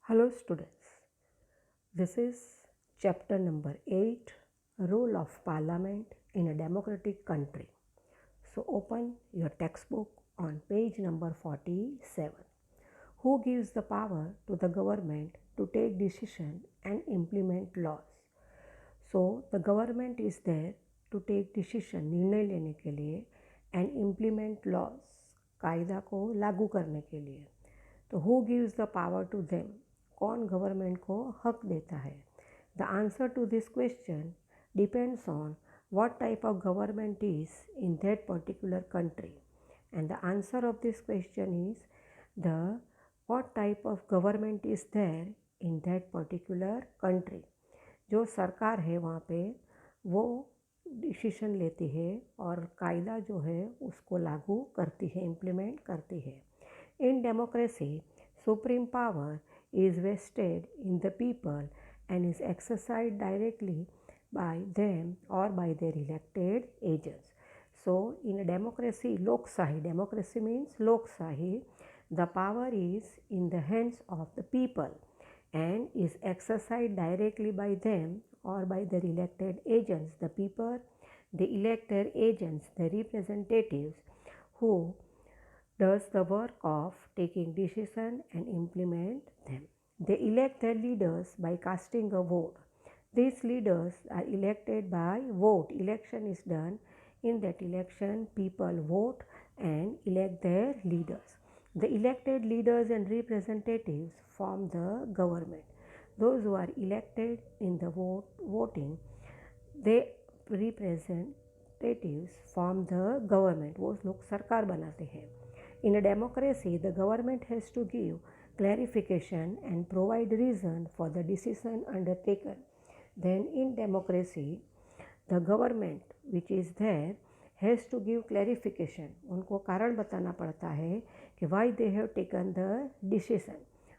Hello students, this is chapter number 8, Role of Parliament in a Democratic Country. So open your textbook on page number 47. Who gives the power to the government to take decision and implement laws? So the government is there to take decision, निर्णय लेने के लिए and implement laws, कायदा को लागू करने के लिए. तो who gives the power to them, कौन गवर्नमेंट को हक देता है? The answer to this question depends on what type of government is in that particular country, and the answer of this question is the what type of government is there in that particular country. जो सरकार है वहाँ पे वो decision लेती है और कायदा जो है उसको लागू करती है, इम्प्लीमेंट करती है. In democracy, supreme power is vested in the people and is exercised directly by them or by their elected agents. So, in a democracy, Loksahi, democracy means Loksahi, the power is in the hands of the people and is exercised directly by them or by their elected agents, the people, the elected agents, the representatives who does the work of taking decision and implement them. They elect their leaders by casting a vote. These leaders are elected by vote. Election is done. In that election, people vote and elect their leaders. The elected leaders and representatives form the government. Those who are elected in the voting, they representatives form the government. वो लोग सरकार बनाते हैं. In a democracy, the government has to give clarification and provide reason for the decision undertaken. Then in democracy, the government which is there has to give clarification. उनको कारण बताना पड़ता है कि why they have taken the decision,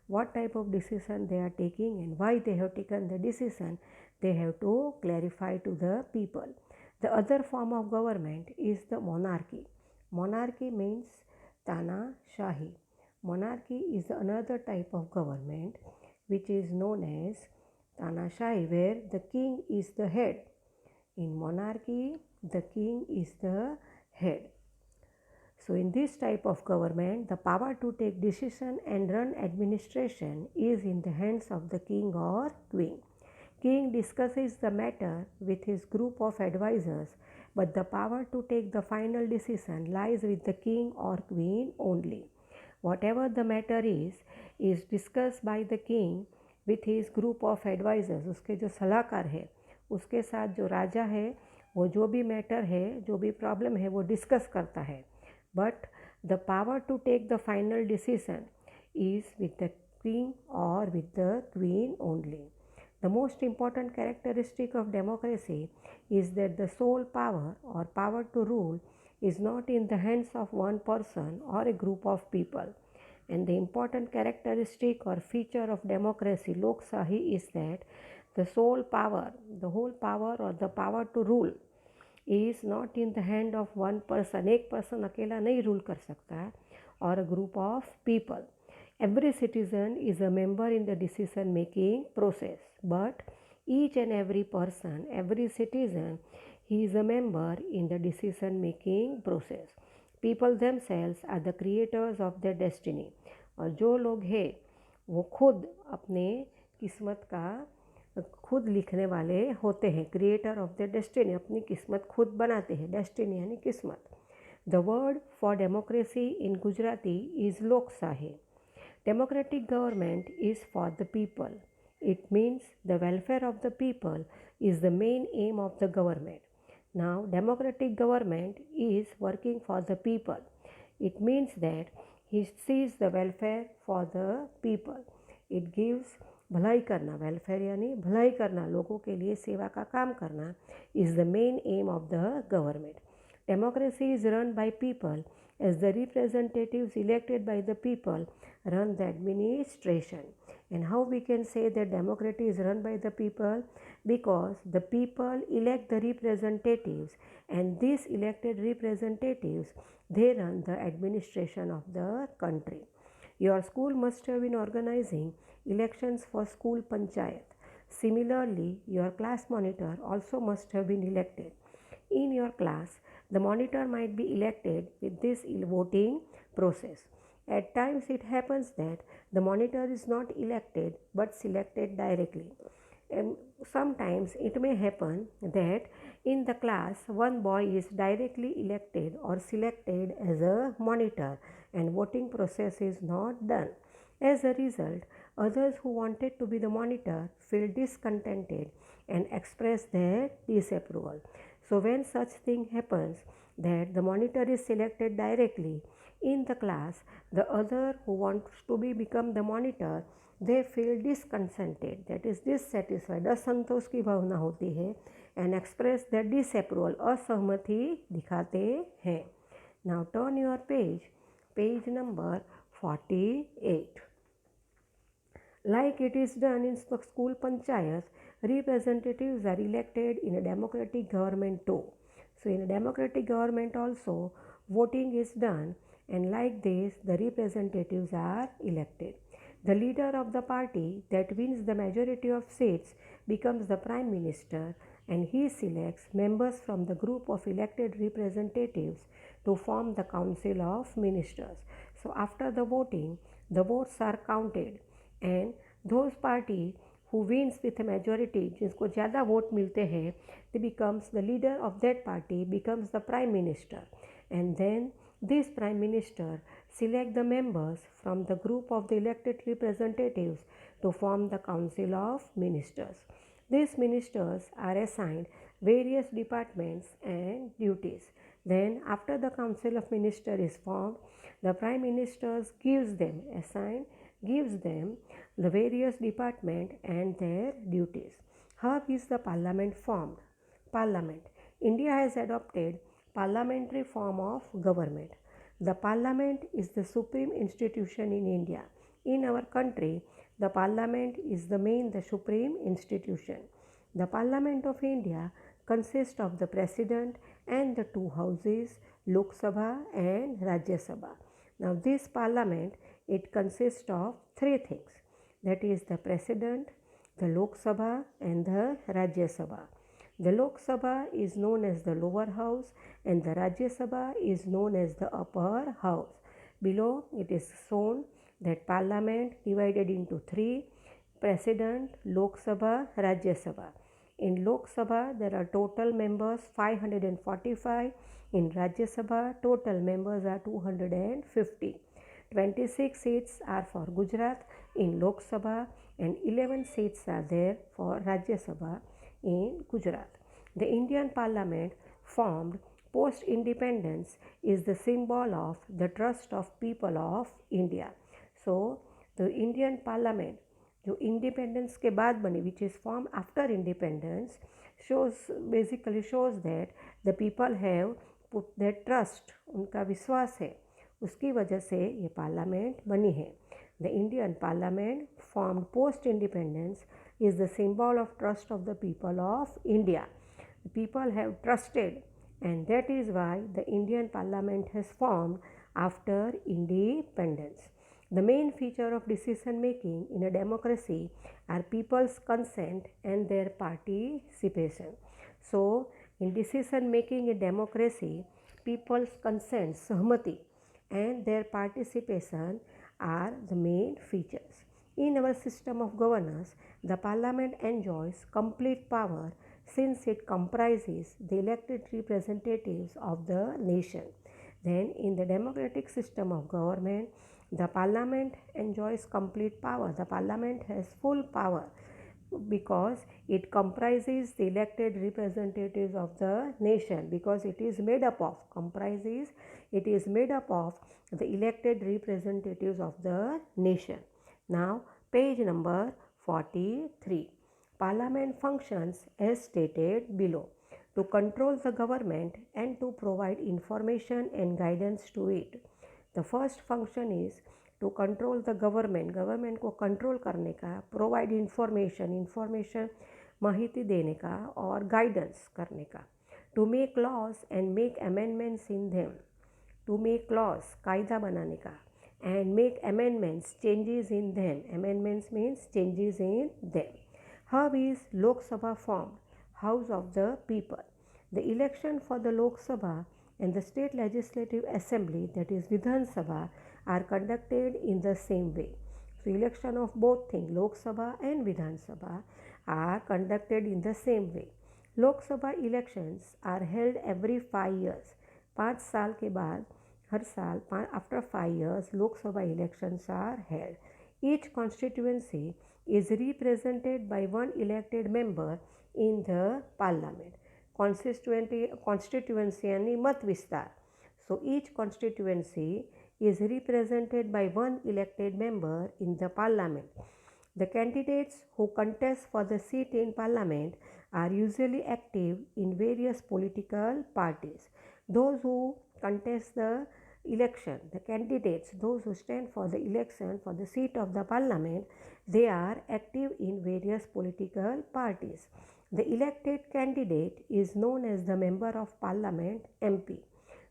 what type of decision they are taking and why they have taken the decision. They have to clarify to the people. The other form of government is the monarchy. Monarchy means Tanashahi. Monarchy is another type of government which is known as Tanashahi, where the king is the head. In monarchy, the king is the head. So in this type of government, the power to take decision and run administration is in the hands of the king or queen. King discusses the matter with his group of advisors, but the power to take the final decision lies with the king or queen only. Whatever the matter is discussed by the king with his group of advisors. उसके जो सलाहकार है उसके साथ जो राजा है वो जो भी मैटर है, जो भी प्रॉब्लम है वो डिस्कस करता है. But the power to take the final decision is with the king or with the queen only. The most important characteristic of democracy is that the sole power or power to rule is not in the hands of one person or a group of people. And the important characteristic or feature of democracy, Loksahi, is that the sole power, the whole power or the power to rule is not in the hand of one person. एक person अकेला नहीं rule कर सकता or a group of people. Every citizen is a member in the decision making process, but each and every person, every citizen, he is a member in the decision making process. People themselves are the creators of their destiny. और जो लोग हैं वो खुद अपने किस्मत का खुद लिखने वाले होते हैं. क्रिएटर ऑफ द डेस्टिनी, अपनी किस्मत खुद बनाते हैं. डेस्टिनी यानी किस्मत. The word for democracy in Gujarati is लोकशाही. Democratic government is for the people. It means the welfare of the people is the main aim of the government. Now, democratic government is working for the people. It means that he sees the welfare for the people. It gives भलाई करना, welfare यानी भलाई करना, लोगों के लिए सेवा का काम करना is the main aim of the government. Democracy is run by people as the representatives elected by the people run the administration. And how we can say that democracy is run by the people? Because the people elect the representatives and these elected representatives, they run the administration of the country. Your school must have been organizing elections for school panchayat. Similarly, your class monitor also must have been elected. In your class, the monitor might be elected with this voting process. At times, it happens that the monitor is not elected but selected directly. And sometimes it may happen that in the class one boy is directly elected or selected as a monitor and voting process is not done. As a result, others who wanted to be the monitor feel discontented and express their disapproval. So when such thing happens that the monitor is selected directly in the class, the other who wants to become the monitor, they feel discontented, that is dissatisfied, असंतोष की भावना होती है and express their disapproval, असहमति दिखाते हैं. Now turn your page number 48. Like it is done in school panchayat, representatives are elected in a democratic government too. So in a democratic government also, voting is done, and like this, the representatives are elected. The leader of the party that wins the majority of seats becomes the prime minister, and he selects members from the group of elected representatives to form the council of ministers. So after the voting, the votes are counted, and those party who wins with a majority, जिसको ज़्यादा vote मिलते हैं, they becomes the leader of that party, becomes the prime minister, and then this prime minister select the members from the group of the elected representatives to form the council of ministers. These ministers are assigned various departments and duties. Then after the council of ministers is formed, the prime minister gives them the various department and their duties. How is the parliament formed? Parliament. India has adopted parliamentary form of government. The parliament is the supreme institution in India. In our country, the parliament is the supreme institution. The Parliament of India consists of the president and the two houses, Lok Sabha and Rajya Sabha. Now this parliament, it consists of three things, that is the president, the Lok Sabha and the Rajya Sabha. The Lok Sabha is known as the lower house and the Rajya Sabha is known as the upper house. Below it is shown that parliament divided into three: president, Lok Sabha, Rajya Sabha. In Lok Sabha there are total members 545. In Rajya Sabha total members are 250. 26 seats are for Gujarat in Lok Sabha and 11 seats are there for Rajya Sabha in Gujarat. The Indian Parliament, formed post-independence, is the symbol of the trust of people of India. So the Indian Parliament, जो independence के बाद बनी, which is formed after independence, basically shows that the people have put their trust, उनका विश्वास है, उसकी वजह से ये पार्लियामेंट बनी है. The Indian Parliament, formed post independence, is the symbol of trust of the people of India. The people have trusted, and that is why the Indian Parliament has formed after independence. The main feature of decision making in a democracy are people's consent and their participation. So in decision making in democracy, people's consent, सहमति, and their participation are the main features. In our system of governance, the parliament enjoys complete power since it comprises the elected representatives of the nation. Then in the democratic system of government, the parliament enjoys complete power. The parliament has full power because it comprises the elected representatives of the nation, because it is made up of the elected representatives of the nation. Now page number 43. Parliament functions as stated below: to control the government and to provide information and guidance to it. The first function is to control the government को control करने का, provide information माहिती देने का और guidance करने का. To make laws and make amendments in them, to make laws कायदा बनाने का, and make amendments, changes in them. Amendments means changes in them. How is Lok Sabha formed? House of the People. The election for the Lok Sabha and the State Legislative Assembly, that is Vidhan Sabha, are conducted in the same way. So election of both things, Lok Sabha and Vidhan Sabha, are conducted in the same way. Lok Sabha elections are held every 5 years. 5 साल के बाद हर साल after 5 years Lok Sabha elections are held. Each constituency is represented by one elected member in the parliament. Constituency यानी मत विस्तार. So each constituency is represented by one elected member in the parliament. The candidates who contest for the seat in parliament are usually active in various political parties. Those who contest the election, the candidates, those who stand for the election for the seat of the parliament, they are active in various political parties. The elected candidate is known as the member of parliament, MP.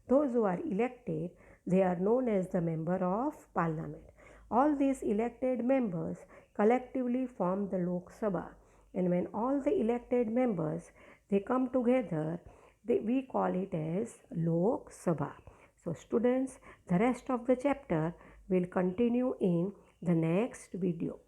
Those who are elected, they are known as the member of parliament. All these elected members collectively form the Lok Sabha, and when all the elected members they come together, we call it as Lok Sabha. So students, the rest of the chapter will continue in the next video.